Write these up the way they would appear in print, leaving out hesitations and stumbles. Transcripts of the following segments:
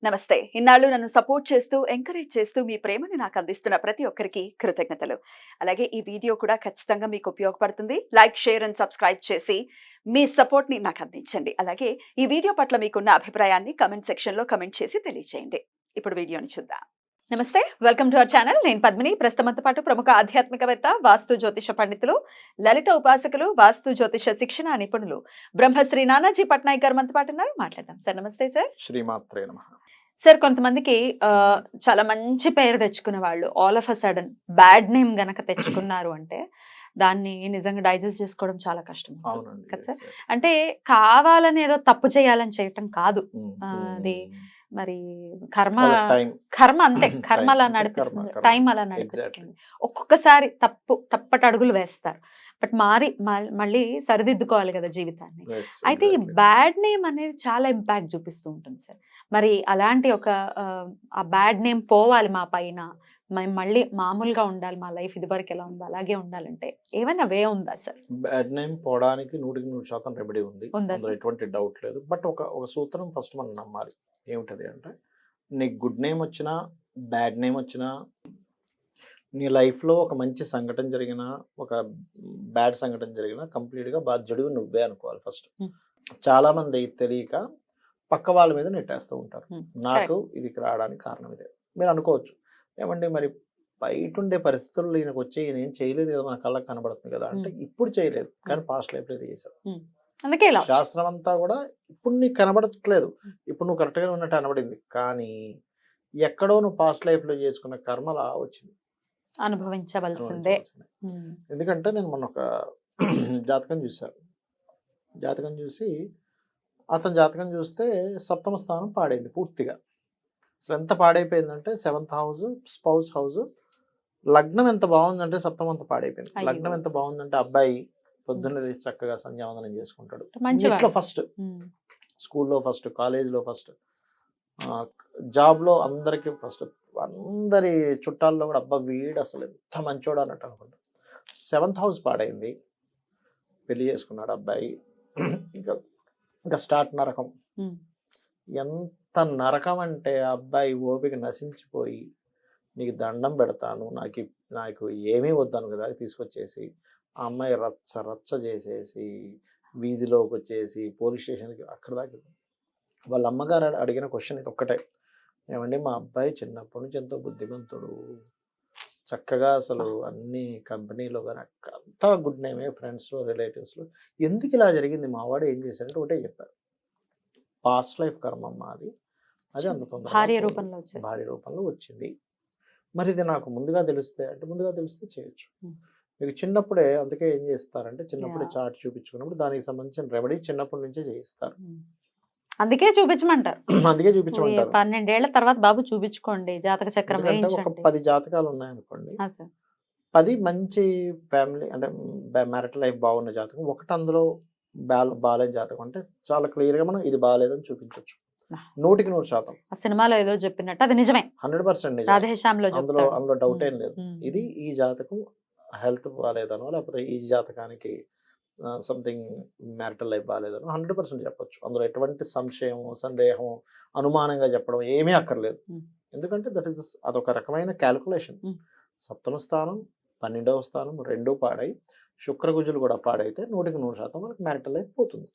నమస్తే. ఇన్నాళ్ళు నన్ను సపోర్ట్ చేస్తూ, ఎంకరేజ్ చేస్తూ మీ ప్రేమని నాకు అందిస్తున్న ప్రతి ఒక్కరికి కృతజ్ఞతలు. అలాగే ఈ వీడియో కూడా ఖచ్చితంగా మీకు ఉపయోగపడుతుంది. లైక్, షేర్ అండ్ సబ్స్క్రైబ్ చేసి మీ సపోర్ట్‌ని నాకు అందించండి. అలాగే ఈ వీడియో పట్ల మీకున్న అభిప్రాయాన్ని కామెంట్ సెక్షన్‌లో కామెంట్ చేసి తెలియజేయండి. ఇప్పుడు వీడియోని చూద్దాం. నమస్తే. Welcome to our channel. నేను పద్మిని. ప్రస్తుతంతో పాటు ప్రముఖ ఆధ్యాత్మికవేత్త, వాస్తు జ్యోతిష పండితులు, లలిత ఉపాసకులు, వాస్తు జ్యోతిష శిక్షణ నిపుణులు బ్రహ్మశ్రీ నానాజీ పట్నాయక్ గారు మనతో పాటు ఉన్నారు. మాట్లాడదాం. సార్ నమస్తే సార్. శ్రీమాత్రే నమః. సార్ కొంతమందికి చాలా మంచి పేరు తెచ్చుకున్న వాళ్ళు all of a sudden bad name గనక తెచ్చుకున్నారు అంటే దాన్ని నిజంగా డైజెస్ట్ చేసుకోవడం చాలా కష్టం అవునండి. కదా సార్. అంటే కావాలని ఏదో తప్పు చేయాలని చేయటం కాదు. హ్మ్. అది మరి కర్మ వాళ్ళ టైం. కర్మ అంతే. కర్మ అలా టైం. నడిపిస్తుంది, కర్మ. టైం అలా నడిపిస్తుంది. ఒక్కొక్కసారి తప్పటి అడుగులు వేస్తారు, బట్ మళ్ళీ సరిదిద్దుకోవాలి కదా జీవితాన్ని. Yes, అయితే ఈ exactly. బ్యాడ్ నేమ్ అనేది చాలా ఇంపాక్ట్ చూపిస్తూ ఉంటుంది సార్. మరి అలాంటి ఒక ఆ బ్యాడ్ నేమ్ పోవాలి మా పైన, మేము మళ్ళీ మామూలుగా ఉండాలి, మా లైఫ్ ఇదివరకు ఎలా ఉందో అలాగే ఉండాలంటే ఏమైనా వే ఉందా సార్? బ్యాడ్ నేమ్ పోవడానికి 100% రెమెడీ ఉంది. ఉందా అందులో సార్? ఎటువంటి డౌట్ లేదు. బట్ ఒక సూత్రం ఫస్ట్ మనం నమ్మాలి. ఏమిటది అంటే, నీకు గుడ్ నేమ్ వచ్చినా బ్యాడ్ నేమ్ వచ్చినా, నీ లైఫ్లో ఒక మంచి సంఘటన జరిగినా ఒక బ్యాడ్ సంఘటన జరిగినా కంప్లీట్గా బాధ్యుడు నువ్వే అనుకోవాలి ఫస్ట్. Hmm. చాలా మంది తెలియక పక్క వాళ్ళ మీద నెట్టేస్తూ ఉంటారు. Hmm. నాకు ఇది రావడానికి కారణం ఇదే. మీరు అనుకోవచ్చు, ఏమండి మరి బయట ఉండే పరిస్థితుల్లో ఈయనకు వచ్చే ఈయన ఏం చేయలేదు కదా, మన కళ్ళకి కనబడుతుంది కదా అంటే, ఇప్పుడు చేయలేదు కానీ పాస్ట్ లైఫ్లో ఇది చేశాడు. అందుకే ఇలా శాస్త్రం అంతా కూడా ఇప్పుడు నీకు కనబడట్లేదు, ఇప్పుడు నువ్వు కరెక్ట్గా ఉన్నట్టు కనబడింది, కానీ ఎక్కడో నువ్వు పాస్ట్ లైఫ్లో చేసుకున్న కర్మలా వచ్చింది, అనుభవించవలసిందే. ఎందుకంటే నేను మొన్న ఒక జాతకం చూశాను. జాతకం చూసి అతని జాతకం చూస్తే సప్తమ స్థానం పాడైంది పూర్తిగా. అసలు ఎంత పాడైపోయిందంటే 7th హౌస్, స్పౌస్ హౌస్. లగ్నం ఎంత బాగుందంటే సప్తమం అంత పాడైపోయింది. అయ్యో. లగ్నం ఎంత బాగుందంటే అబ్బాయి పొద్దున్న లేచి చక్కగా సంధ్యావందనం చేసుకుంటాడు, మంచివాడు. ఇంట్లో ఫస్ట్, స్కూల్లో ఫస్ట్, కాలేజీలో ఫస్ట్, జాబ్లో అందరికీ ఫస్ట్, అందరి చుట్టాల్లో కూడా అబ్బా వీడు అసలు ఎంత మంచోడు అన్నట్టు అనుకుంటా. 7th హౌస్ పాడైంది, పెళ్లి చేసుకున్నాడు అబ్బాయి. ఇంకా స్టార్ట్ నరకం. ఎంత నరకం అంటే ఆ అబ్బాయి ఓపిక నశించిపోయి, నీకు దండం పెడతాను, నాకు ఏమీ వద్దాను కదా తీసుకొచ్చేసి, ఆ అమ్మాయి రచ్చ చేసేసి వీధిలోకి వచ్చేసి పోలీస్ స్టేషన్కి అక్కడ దాకా. వాళ్ళ అమ్మగారు అడిగిన క్వశ్చన్ ఇది ఒక్కటే, ఏమండి మా అబ్బాయి చిన్నప్పటి నుంచి ఎంతో బుద్ధిమంతుడు, చక్కగా అసలు అన్ని కంపెనీలో కానీ అంతా గుడ్ నేమే, ఫ్రెండ్స్లో రిలేటివ్స్లో, ఎందుకు ఇలా జరిగింది, మావాడు ఏం చేశాడంటే ఒకటే చెప్పారు, పాస్ట్ లైఫ్ కర్మమ్మ అది అంత తొందరగా భార్య రూపంలో వచ్చింది. మరి ఇది నాకు ముందుగా తెలిస్తే అంటే, ముందుగా తెలిస్తే చేయొచ్చు. మీకు చిన్నప్పుడే, అందుకే ఏం చేస్తారంటే చిన్నప్పుడే చార్ట్ చూపించుకున్నప్పుడు దానికి సంబంధించిన రెమెడీ చిన్నప్పటి నుంచే చేయిస్తారు. అందుకే చూపించమంటారు. 12 ఏళ్ల తర్వాత బాబు చూపించుకోండి, జాతక చక్రం ఒక 10 జాతకాలు ఉన్నాయనుకోండి, 10 మంచి ఫ్యామిలీ అంటే మ్యారిటల్ లైఫ్ బాగున్న జాతకం, ఒకటి అందులో బాలేని జాతకం అంటే చాలా క్లియర్గా మనం ఇది బాగాలేదని చూపించవచ్చు. 100% ఆ సినిమాలో ఏదో చెప్పినట్టు అది నిజమే, 100% నిజం. అందులో డౌట్ ఏం లేదు. ఇది ఈ జాతకం హెల్త్ బాగాలేదనో, లేకపోతే ఈ జాతకానికి సంథింగ్ మ్యారిటల్ లైఫ్ బాగాలేదనో 100% చెప్పొచ్చు. అందులో ఎటువంటి సంశయం, సందేహం, అనుమానంగా చెప్పడం ఏమీ అక్కర్లేదు. ఎందుకంటే అదొక రకమైన క్యాల్కులేషన్. సప్తమ స్థానం, 12వ స్థానం రెండు పాడై, శుక్రకుజులు కూడా పాడైతే 100% మనకు మ్యారిటల్ లైఫ్ పోతుంది.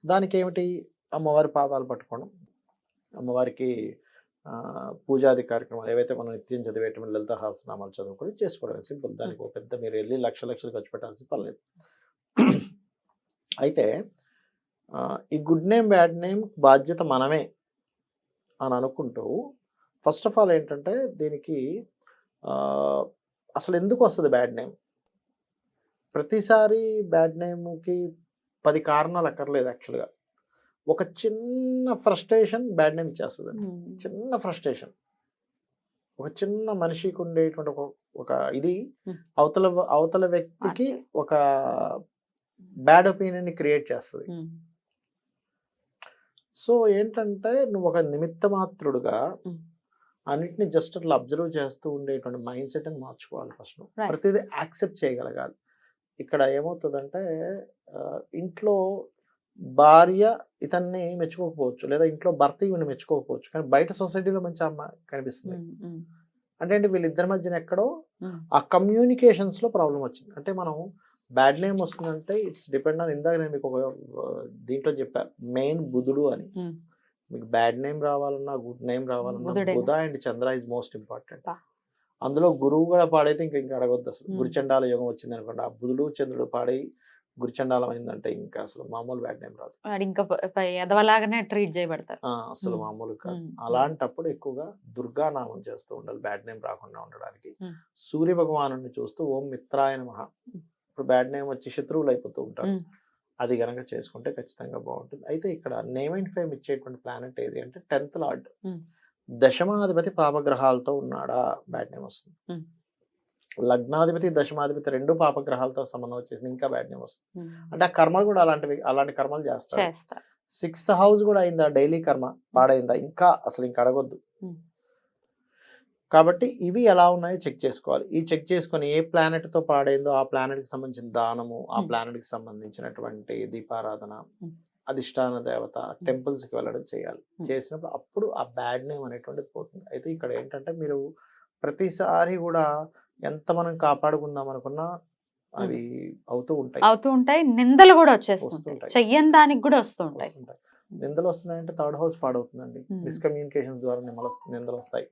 దానికి ఏమిటి, అమ్మవారి పాదాలు పట్టుకోవడం, అమ్మవారికి పూజాది కార్యక్రమాలు ఏవైతే మనం నిత్యం చదివేటువంటి లలిత సహస్రనామాలు చదువుకొని చేసుకోవడం సింపుల్. దానికి ఒక పెద్ద మీరు వెళ్ళి లక్షలు ఖర్చు పెట్టాల్సిన పని లేదు. అయితే ఈ గుడ్ నేమ్ బ్యాడ్ నేమ్ బాధ్యత మనమే అని అనుకుంటూ, ఫస్ట్ ఆఫ్ ఆల్ ఏంటంటే దీనికి అసలు ఎందుకు వస్తుంది బ్యాడ్ నేమ్? ప్రతిసారి బ్యాడ్ నేమ్కి 10 కారణాలు అక్కర్లేదు. యాక్చువల్గా ఒక చిన్న ఫ్రస్ట్రేషన్ బ్యాడ్ నేమ్ ఇచ్చేస్తుంది. చిన్న ఫ్రస్ట్రేషన్, ఒక చిన్న మనిషికి ఉండేటువంటి ఒక ఇది అవతల వ్యక్తికి ఒక బ్యాడ్ ఒపీనియన్ క్రియేట్ చేస్తుంది. సో ఏంటంటే నువ్వు ఒక నిమిత్త మాత్రుడుగా అన్నిటిని జస్ట్ అట్లా అబ్జర్వ్ చేస్తూ ఉండేటువంటి మైండ్ సెట్ అని మార్చుకోవాలి ఫస్ట్. ప్రతిదీ యాక్సెప్ట్ చేయగలగాలి. ఇక్కడ ఏమవుతుందంటే ఇంట్లో భార్య ఇతన్ని మెచ్చుకోకపోవచ్చు, లేదా ఇంట్లో భర్త ఈమెను మెచ్చుకోకపోవచ్చు, కానీ బయట సొసైటీలో మంచి అమ్మాయి కనిపిస్తుంది. అంటే ఏంటి, వీళ్ళిద్దరి మధ్యన ఎక్కడో ఆ కమ్యూనికేషన్స్ లో ప్రాబ్లం వచ్చింది. అంటే మనం బ్యాడ్ నేమ్ వస్తుందంటే ఇట్స్ డిపెండ్ ఆన్, ఇందాక నేను మీకు ఒక దీంట్లో చెప్పా, మెయిన్ బుధుడు అని. మీకు బ్యాడ్ నేమ్ రావాలన్నా, గుడ్ నేమ్ రావాలన్నా బుధుడేనా? బుధ and Chandra is most important. అందులో గురువు కూడా పాడైతే ఇంకా అడగొద్దు అసలు. గురుచండాల యోగం వచ్చింది అనుకోండి, ఆ బుధుడు చంద్రుడు పాడై గురుచండాలం అయిందంటే ఇంకా అసలు మామూలు బ్యాడ్ నేమ్ రాదు. వాడు ఇంకా ఎదవలాగానే ట్రీట్ చేయబడతారు. అసలు మామూలు కాదు. అలాంటప్పుడు ఎక్కువగా దుర్గానామం చేస్తూ ఉండాలి బ్యాడ్ నేమ్ రాకుండా ఉండడానికి. సూర్య భగవాను చూస్తూ ఓం మిత్రాయ నమః. ఇప్పుడు బ్యాడ్ నేమ్ వచ్చి శత్రువులు అయిపోతూ ఉంటారు. అది గనక చేసుకుంటే ఖచ్చితంగా బాగుంటుంది. అయితే ఇక్కడ నేమ్ అండ్ ఫేమ్ ఇచ్చేటువంటి ప్లానెట్ ఏది అంటే 10th లార్డ్. దశమాధిపతి పాపగ్రహాలతో ఉన్నాడా బ్యాడ్ నేమ్ వస్తుంది. లగ్నాధిపతి దశమాధిపతి రెండు పాపగ్రహాలతో సంబంధం వచ్చేసింది, ఇంకా బ్యాడ్ నేమ్ వస్తుంది. అంటే ఆ కర్మలు కూడా అలాంటి కర్మలు చేస్తారు. 6th హౌస్ కూడా అయిందా, డైలీ కర్మ పాడైందా, ఇంకా అసలు ఇంకా అడగొద్దు. కాబట్టి ఇవి ఎలా ఉన్నాయో చెక్ చేసుకోవాలి. ఈ చెక్ చేసుకొని ఏ ప్లానెట్ తో పాడైందో ఆ ప్లానెట్ కి సంబంధించిన దానము, ఆ ప్లానెట్ కి సంబంధించినటువంటి దీపారాధన, అధిష్టాన దేవత, టెంపుల్స్ కి వెళ్ళడం చేయాలి. చేసినప్పుడు అప్పుడు ఆ బ్యాడ్ నేమ్ అనేటువంటిది పోతుంది. అయితే ఇక్కడ ఏంటంటే మీరు ప్రతిసారి కూడా ఎంత మనం కాపాడుకుందాం అనుకున్నా అవి అవుతూ ఉంటాయి. నిందలు కూడా వచ్చేస్తుంటాయి, చెయ్యని దానికి కూడా వస్తుంటాయి. నిందలు వస్తున్నాయంటే 3rd హౌస్ పాడవుతుందండి. మిస్కమ్యూనికేషన్ ద్వారా నిందలు వస్తాయి.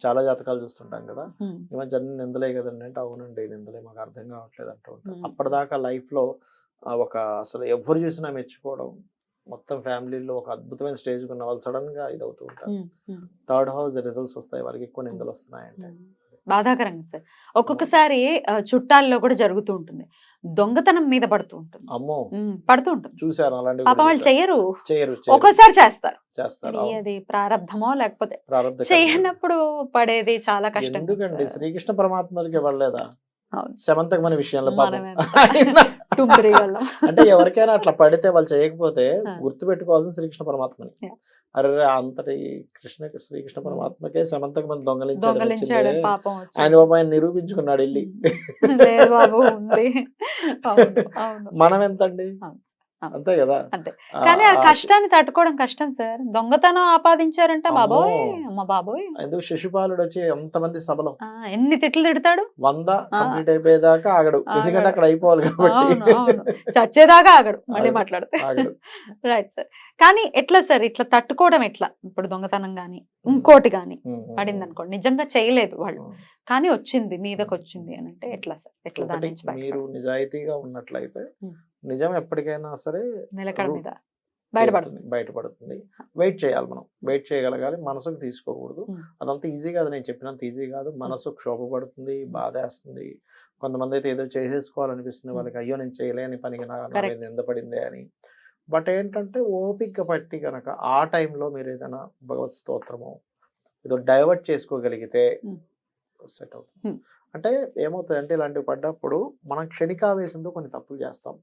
చాలా జాతకాలు చూస్తుంటాం కదా, ఈ మధ్య అన్ని నిందలే కదండి అంటే, అవునండి నిందలే, మాకు అర్థం కావట్లేదు అంటూ ఉంటాం. అప్పటిదాకా లైఫ్ లో ఒక అసలు ఎవరు చూసినా మెచ్చుకోవడం, మొత్తం ఫ్యామిలీలో ఒక అద్భుతమైన స్టేజ్ ఉన్న వాళ్ళు సడన్ గా ఇది అవుతూ ఉంటారు. 3rd హౌస్ రిజల్ట్స్ వస్తాయి, వాళ్ళకి ఎక్కువ నిందలు వస్తున్నాయంటే. బాధాకరంగా సార్. ఒక్కొక్కసారి చుట్టాల్లో కూడా జరుగుతూ ఉంటుంది, దొంగతనం మీద పడుతూ ఉంటుంది. అమ్మో, పడుతూ ఉంటుంది. చూసారు అలాంటి పాపం వాళ్ళు చెయ్యరు, చేయరు, ఒక్కోసారి చేస్తారు. అది ప్రారంధమో లేకపోతే చేయనప్పుడు పడేది చాలా కష్టం. ఎందుకండి శ్రీకృష్ణ పరమాత్మకి ఇవ్వలేదా శమంతక మన విషయంలో అంటే ఎవరికైనా అట్లా పడితే వాళ్ళు చేయకపోతే గుర్తు పెట్టుకోవాల్సిన శ్రీకృష్ణ పరమాత్మని. అరే అంతటి శ్రీకృష్ణ పరమాత్మకే శమంతక మంది దొంగలించాడు, ఆయన బాబు ఆయన నిరూపించుకున్నాడు వెళ్ళి. మనం ఎంతండి, అంతే కదా. కానీ ఆ కష్టాన్ని తట్టుకోవడం కష్టం సార్. దొంగతనం ఆపాదించారంటే బాబోయ్, అమ్మ బాబోయ్. ఎందుకు శిశుపాలుడు వచ్చి ఎంతమంది సభలో ఎన్ని తిట్లు తిడతాడు, 100 కంప్లీట్ అయిపోయేదాకా ఆగడు, ఎందుకంటే అక్కడ అయిపోవాలి కాబట్టి. చచ్చేదాకా ఆగడు, మళ్ళీ మాట్లాడు. Right sir. కానీ ఎట్లా సార్ ఇట్లా తట్టుకోవడం ఎట్లా? ఇప్పుడు దొంగతనం గాని ఇంకోటి గాని పడింది అనుకోండి, నిజంగా చేయలేదు వాళ్ళు కానీ వచ్చింది మీదకి వచ్చింది అని అంటే ఎట్లా సార్? ఎట్లా దాని నుంచి మీరు నిజాయితీగా ఉన్నట్లయితే నిజం ఎప్పటికైనా సరే నిలకడ మీద బయటపడుతుంది. వెయిట్ చేయాలి, మనం వెయిట్ చేయగలగాలి, మనసుకు తీసుకోకూడదు. అదంతా ఈజీ కాదు, నేను చెప్పినంత ఈజీ కాదు. మనసు క్షోభపడుతుంది, బాధేస్తుంది. కొంతమంది అయితే ఏదో చేసేసుకోవాలనిపిస్తుంది వాళ్ళకి, అయ్యో నేను చేయలేని పనికి నిందపడిందే అని. బట్ ఏంటంటే ఓపిక పట్టి కనుక ఆ టైంలో మీరు ఏదైనా భగవత్ స్తోత్రమో ఏదో డైవర్ట్ చేసుకోగలిగితే సెట్ అవుతుంది. అంటే ఏమవుతుంది అంటే ఇలాంటివి పడ్డప్పుడు మనం క్షణికావేశంతో కొన్ని తప్పులు చేస్తాం.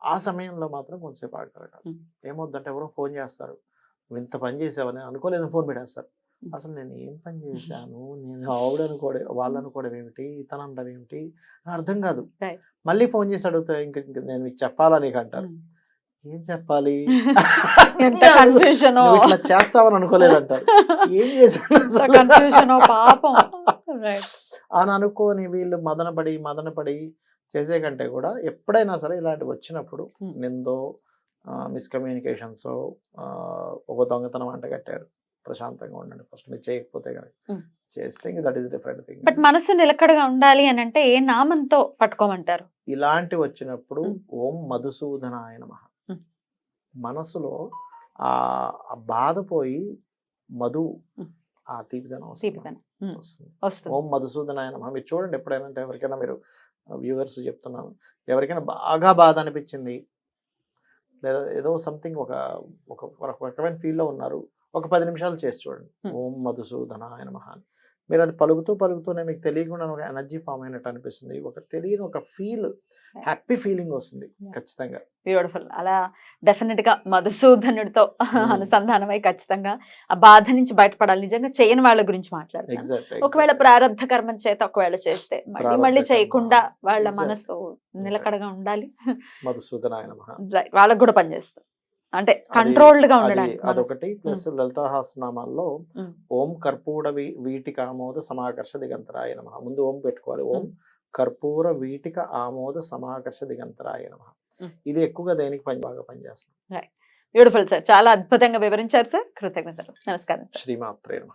ఆ సమయంలో మాత్రం కొంచెంసేపు ఆగగలగాలి. ఏమవుతుందంటే ఎవరో ఫోన్ చేస్తారు, నువ్వు ఇంత పని చేసావని అనుకోలేదని ఫోన్ పెట్టేస్తారు. అసలు నేను ఏం పని చేశాను, నేను ఆవిడ అనుకోవడం, వాళ్ళు అనుకోవడం ఏమిటి, ఇతను అనడం ఏమిటి అర్థం కాదు. మళ్ళీ ఫోన్ చేసి అడుగుతా, ఇంక నేను మీకు చెప్పాలా నీకు అంటారు. ఏం చెప్పాలి, ఇట్లా చేస్తావని అనుకోలేదంటారు. ఏం చేశాను అని అనుకోని వీళ్ళు మదనపడి చేసే కంటే కూడా ఎప్పుడైనా సరే ఇలాంటివి వచ్చినప్పుడు నిందో మిస్కమ్యూనికేషన్స్, ఒక దొంగతనం అంట కట్టారు, ప్రశాంతంగా ఉండండి ఫస్ట్. మీరు చేయకపోతే కనుక చేస్తే that is different thing. But మనసు నిలకడగా ఉండాలి అని అంటే ఏ నామంతో పట్టుకోమంటారు? ఇలాంటి వచ్చినప్పుడు ఓం మధుసూదనాయ నమః. మనసులో ఆ బాధ పోయి మధు, ఆ తీపిదనం వస్తుంది. ఓం మధుసూదనాయ నమః. మీరు చూడండి ఎప్పుడైనా, అంటే ఎవరికైనా, మీరు వ్యూవర్స్ చెప్తున్నాను, ఎవరికైనా బాగా బాధ అనిపించింది లేదా ఏదో సంథింగ్ ఒక రకమైన ఫీల్లో ఉన్నారు, ఒక 10 నిమిషాలు చేసి చూడండి ఓం మధుసూదనాయ నమః. మీరు అది పలుకుతూనే మీకు తెలియకుండా ఒక ఎనర్జీ ఫామ్ అయినట్టు అనిపిస్తుంది. ఒక తెలియని ఒక ఫీల్, హ్యాపీ ఫీలింగ్ వస్తుంది ఖచ్చితంగా. బ్యూటిఫుల్. అలా డెఫినెట్ గా మధుసూదనుడితో Hmm. అనుసంధానమై ఖచ్చితంగా ఆ బాధ నుంచి బయటపడాలి. నిజంగా చేయని వాళ్ళ గురించి మాట్లాడుతున్నాను. ఎగ్జాక్ట్ ఒకవేళ ప్రారంధ కర్మం చేత ఒకవేళ చేస్తే మళ్ళీ ప్రారంధ చేయకుండా కర్మ. వాళ్ళ Exactly. మనసు నిలకడగా ఉండాలి. మధుసూదనాయ నమః. Right. వాళ్ళకు కూడా పనిచేస్తుంది. అంటే కంట్రోల్డ్ గా అది ఉండడానికి మనసు. అదొకటి ప్లస్ లలితాహాసనామాల్లో ఉమ్. ఓం కర్పూర వీటిక ఆమోద సమాకర్ష దిగంతరాయ నమః. ముందు ఓం పెట్టుకోవాలి. ఓం కర్పూర వీటిక ఆమోద సమాకర్ష దిగంతరాయ నమః. ఇది ఎక్కువగా దేనికి బాగా పనిచేస్తుంది. Beautiful sir. చాలా అద్భుతంగా వివరించారు సార్. కృతజ్ఞతలు. నమస్కారం సార్. శ్రీమాత్రే నమః.